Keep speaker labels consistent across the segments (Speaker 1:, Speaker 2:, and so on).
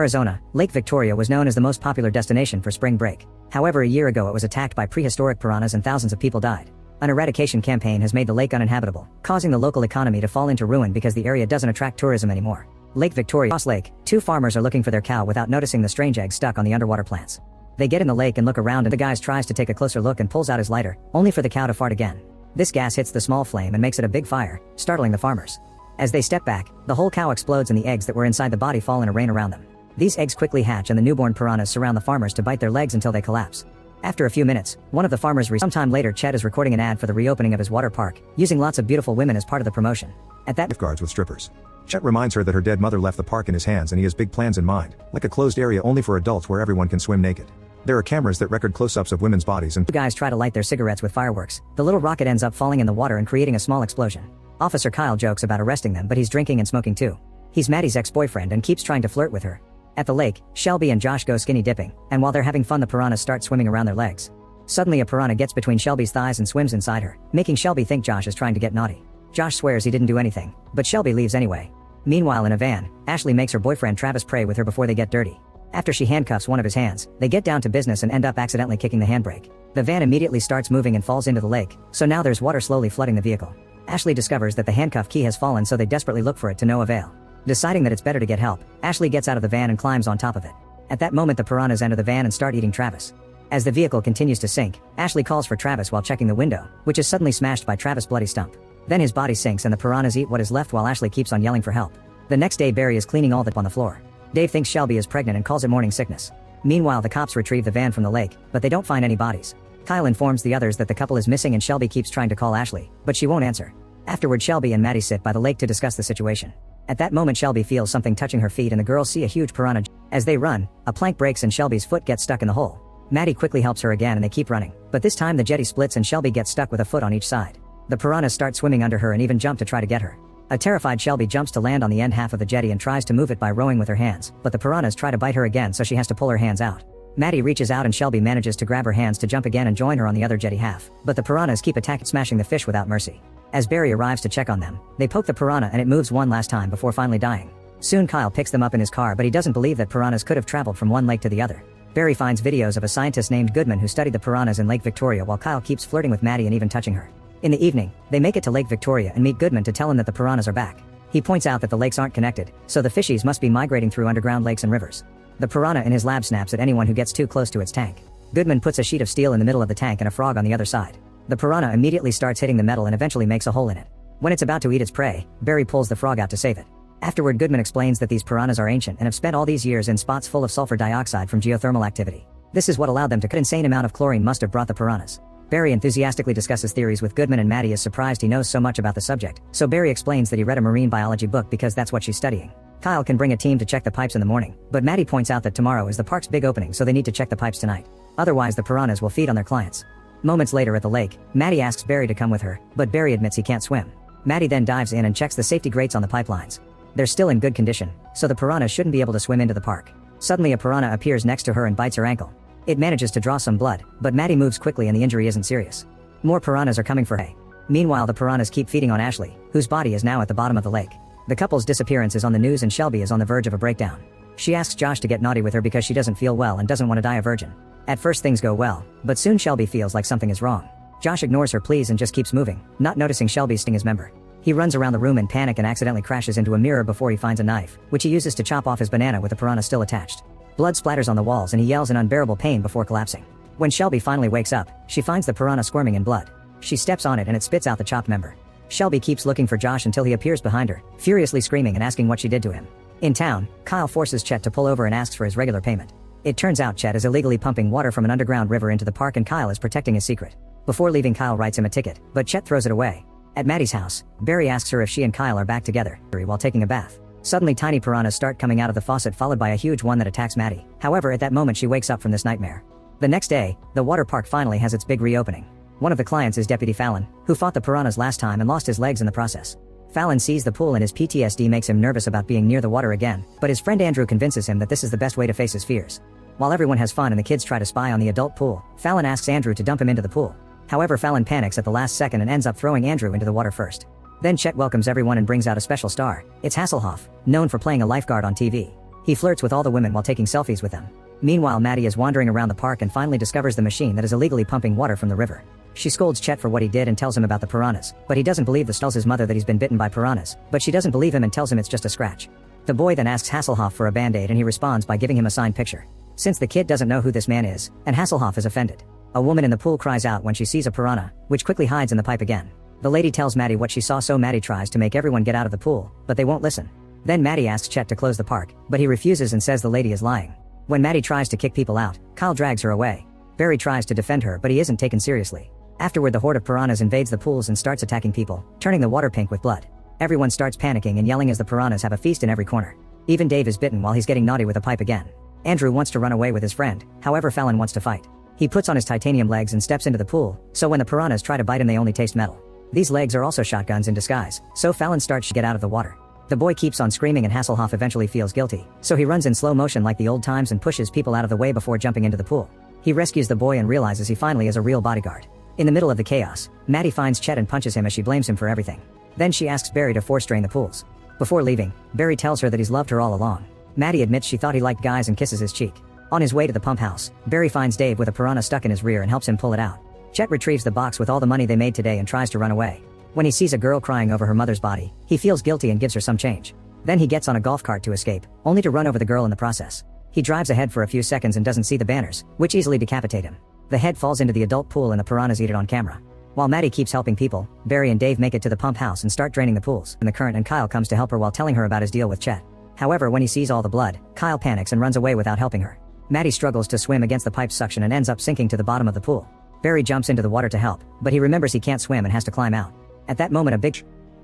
Speaker 1: Arizona, Lake Victoria was known as the most popular destination for spring break. However, a year ago it was attacked by prehistoric piranhas and thousands of people died. An eradication campaign has made the lake uninhabitable, causing the local economy to fall into ruin because the area doesn't attract tourism anymore. Lake Victoria. Cross Lake, two farmers are looking for their cow without noticing the strange egg stuck on the underwater plants. They get in the lake and look around, and the guy tries to take a closer look and pulls out his lighter, only for the cow to fart again. This gas hits the small flame and makes it a big fire, startling the farmers. As they step back, the whole cow explodes and the eggs that were inside the body fall in a rain around them. These eggs quickly hatch and the newborn piranhas surround the farmers to bite their legs until they collapse. After a few minutes, one of the farmers sometime later Chet is recording an ad for the reopening of his water park, using lots of beautiful women as part of the promotion. At that
Speaker 2: lifeguards with strippers. Chet reminds her that her dead mother left the park in his hands and he has big plans in mind, like a closed area only for adults where everyone can swim naked. There are cameras that record close-ups of women's bodies and
Speaker 1: two guys try to light their cigarettes with fireworks. The little rocket ends up falling in the water and creating a small explosion. Officer Kyle jokes about arresting them, but he's drinking and smoking too. He's Maddie's ex-boyfriend and keeps trying to flirt with her. At the lake, Shelby and Josh go skinny dipping, and while they're having fun the piranhas start swimming around their legs. Suddenly a piranha gets between Shelby's thighs and swims inside her, making Shelby think Josh is trying to get naughty. Josh swears he didn't do anything, but Shelby leaves anyway. Meanwhile in a van, Ashley makes her boyfriend Travis pray with her before they get dirty. After she handcuffs one of his hands, they get down to business and end up accidentally kicking the handbrake. The van immediately starts moving and falls into the lake, so now there's water slowly flooding the vehicle. Ashley discovers that the handcuff key has fallen, so they desperately look for it to no avail. Deciding that it's better to get help, Ashley gets out of the van and climbs on top of it. At that moment the piranhas enter the van and start eating Travis. As the vehicle continues to sink, Ashley calls for Travis while checking the window, which is suddenly smashed by Travis' bloody stump. Then his body sinks and the piranhas eat what is left while Ashley keeps on yelling for help. The next day Barry is cleaning all that on the floor. Dave thinks Shelby is pregnant and calls it morning sickness. Meanwhile the cops retrieve the van from the lake, but they don't find any bodies. Kyle informs the others that the couple is missing and Shelby keeps trying to call Ashley, but she won't answer. Afterward Shelby and Maddie sit by the lake to discuss the situation. At that moment Shelby feels something touching her feet and the girls see a huge piranha. As they run, a plank breaks and Shelby's foot gets stuck in the hole. Maddie quickly helps her again and they keep running, but this time the jetty splits and Shelby gets stuck with a foot on each side. The piranhas start swimming under her and even jump to try to get her. A terrified Shelby jumps to land on the end half of the jetty and tries to move it by rowing with her hands, but the piranhas try to bite her again, so she has to pull her hands out. Maddie reaches out and Shelby manages to grab her hands to jump again and join her on the other jetty half, but the piranhas keep attacking, smashing the fish without mercy. As Barry arrives to check on them, they poke the piranha and it moves one last time before finally dying. Soon Kyle picks them up in his car, but he doesn't believe that piranhas could have traveled from one lake to the other. Barry finds videos of a scientist named Goodman who studied the piranhas in Lake Victoria, while Kyle keeps flirting with Maddie and even touching her. In the evening, they make it to Lake Victoria and meet Goodman to tell him that the piranhas are back. He points out that the lakes aren't connected, so the fishies must be migrating through underground lakes and rivers. The piranha in his lab snaps at anyone who gets too close to its tank. Goodman puts a sheet of steel in the middle of the tank and a frog on the other side. The piranha immediately starts hitting the metal and eventually makes a hole in it. When it's about to eat its prey, Barry pulls the frog out to save it. Afterward Goodman explains that these piranhas are ancient and have spent all these years in spots full of sulfur dioxide from geothermal activity. This is what allowed them to cut. Insane amount of chlorine must have brought the piranhas. Barry enthusiastically discusses theories with Goodman and Maddie is surprised he knows so much about the subject, so Barry explains that he read a marine biology book because that's what she's studying. Kyle can bring a team to check the pipes in the morning, but Maddie points out that tomorrow is the park's big opening, so they need to check the pipes tonight. Otherwise the piranhas will feed on their clients. Moments later at the lake, Maddie asks Barry to come with her, but Barry admits he can't swim. Maddie then dives in and checks the safety grates on the pipelines. They're still in good condition, so the piranhas shouldn't be able to swim into the park. Suddenly a piranha appears next to her and bites her ankle. It manages to draw some blood, but Maddie moves quickly and the injury isn't serious. More piranhas are coming for her. Meanwhile the piranhas keep feeding on Ashley, whose body is now at the bottom of the lake. The couple's disappearance is on the news and Shelby is on the verge of a breakdown. She asks Josh to get naughty with her because she doesn't feel well and doesn't want to die a virgin. At first things go well, but soon Shelby feels like something is wrong. Josh ignores her pleas and just keeps moving, not noticing Shelby sting his member. He runs around the room in panic and accidentally crashes into a mirror before he finds a knife, which he uses to chop off his banana with the piranha still attached. Blood splatters on the walls and he yells in unbearable pain before collapsing. When Shelby finally wakes up, she finds the piranha squirming in blood. She steps on it and it spits out the chopped member. Shelby keeps looking for Josh until he appears behind her, furiously screaming and asking what she did to him. In town, Kyle forces Chet to pull over and asks for his regular payment. It turns out Chet is illegally pumping water from an underground river into the park and Kyle is protecting his secret. Before leaving Kyle writes him a ticket, but Chet throws it away. At Maddie's house, Barry asks her if she and Kyle are back together, while taking a bath. Suddenly tiny piranhas start coming out of the faucet followed by a huge one that attacks Maddie. However, at that moment she wakes up from this nightmare. The next day, the water park finally has its big reopening. One of the clients is Deputy Fallon, who fought the piranhas last time and lost his legs in the process. Fallon sees the pool and his PTSD makes him nervous about being near the water again, but his friend Andrew convinces him that this is the best way to face his fears. While everyone has fun and the kids try to spy on the adult pool, Fallon asks Andrew to dump him into the pool. However, Fallon panics at the last second and ends up throwing Andrew into the water first. Then Chet welcomes everyone and brings out a special star. It's Hasselhoff, known for playing a lifeguard on TV. He flirts with all the women while taking selfies with them. Meanwhile, Maddie is wandering around the park and finally discovers the machine that is illegally pumping water from the river. She scolds Chet for what he did and tells him about the piranhas, but he doesn't believe tells his mother that he's been bitten by piranhas, but she doesn't believe him and tells him it's just a scratch. The boy then asks Hasselhoff for a band-aid and he responds by giving him a signed picture. Since the kid doesn't know who this man is, and Hasselhoff is offended. A woman in the pool cries out when she sees a piranha, which quickly hides in the pipe again. The lady tells Maddie what she saw, so Maddie tries to make everyone get out of the pool, but they won't listen. Then Maddie asks Chet to close the park, but he refuses and says the lady is lying. When Maddie tries to kick people out, Kyle drags her away. Barry tries to defend her, but he isn't taken seriously. Afterward, the horde of piranhas invades the pools and starts attacking people, turning the water pink with blood. Everyone starts panicking and yelling as the piranhas have a feast in every corner. Even Dave is bitten while he's getting naughty with a pipe again. Andrew wants to run away with his friend, however Fallon wants to fight. He puts on his titanium legs and steps into the pool, so when the piranhas try to bite him they only taste metal. These legs are also shotguns in disguise, so Fallon starts to get out of the water. The boy keeps on screaming and Hasselhoff eventually feels guilty, so he runs in slow motion like the old times and pushes people out of the way before jumping into the pool. He rescues the boy and realizes he finally is a real bodyguard. In the middle of the chaos, Maddie finds Chet and punches him as she blames him for everything. Then she asks Barry to force drain the pools. Before leaving, Barry tells her that he's loved her all along. Maddie admits she thought he liked guys and kisses his cheek. On his way to the pump house, Barry finds Dave with a piranha stuck in his rear and helps him pull it out. Chet retrieves the box with all the money they made today and tries to run away. When he sees a girl crying over her mother's body, he feels guilty and gives her some change. Then he gets on a golf cart to escape, only to run over the girl in the process. He drives ahead for a few seconds and doesn't see the banners, which easily decapitate him. The head falls into the adult pool and the piranhas eat it on camera. While Maddie keeps helping people, Barry and Dave make it to the pump house and start draining the pools. And the current and Kyle comes to help her while telling her about his deal with Chet. However, when he sees all the blood, Kyle panics and runs away without helping her. Maddie struggles to swim against the pipe's suction and ends up sinking to the bottom of the pool. Barry jumps into the water to help, but he remembers he can't swim and has to climb out. At that moment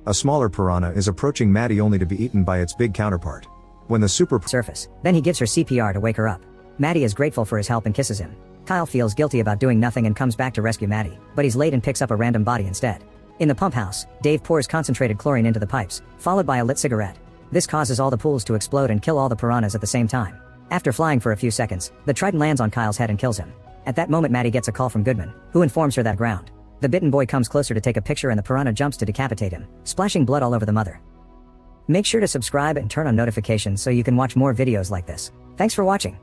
Speaker 2: a smaller piranha is approaching Maddie only to be eaten by its big counterpart. When the
Speaker 1: surface, then he gives her CPR to wake her up. Maddie is grateful for his help and kisses him. Kyle feels guilty about doing nothing and comes back to rescue Maddie, but he's late and picks up a random body instead. In the pump house, Dave pours concentrated chlorine into the pipes, followed by a lit cigarette. This causes all the pools to explode and kill all the piranhas at the same time. After flying for a few seconds, the trident lands on Kyle's head and kills him. At that moment, Maddie gets a call from Goodman, who informs her that ground. The bitten boy comes closer to take a picture and the piranha jumps to decapitate him, splashing blood all over the mother. Make sure to subscribe and turn on notifications so you can watch more videos like this. Thanks for watching.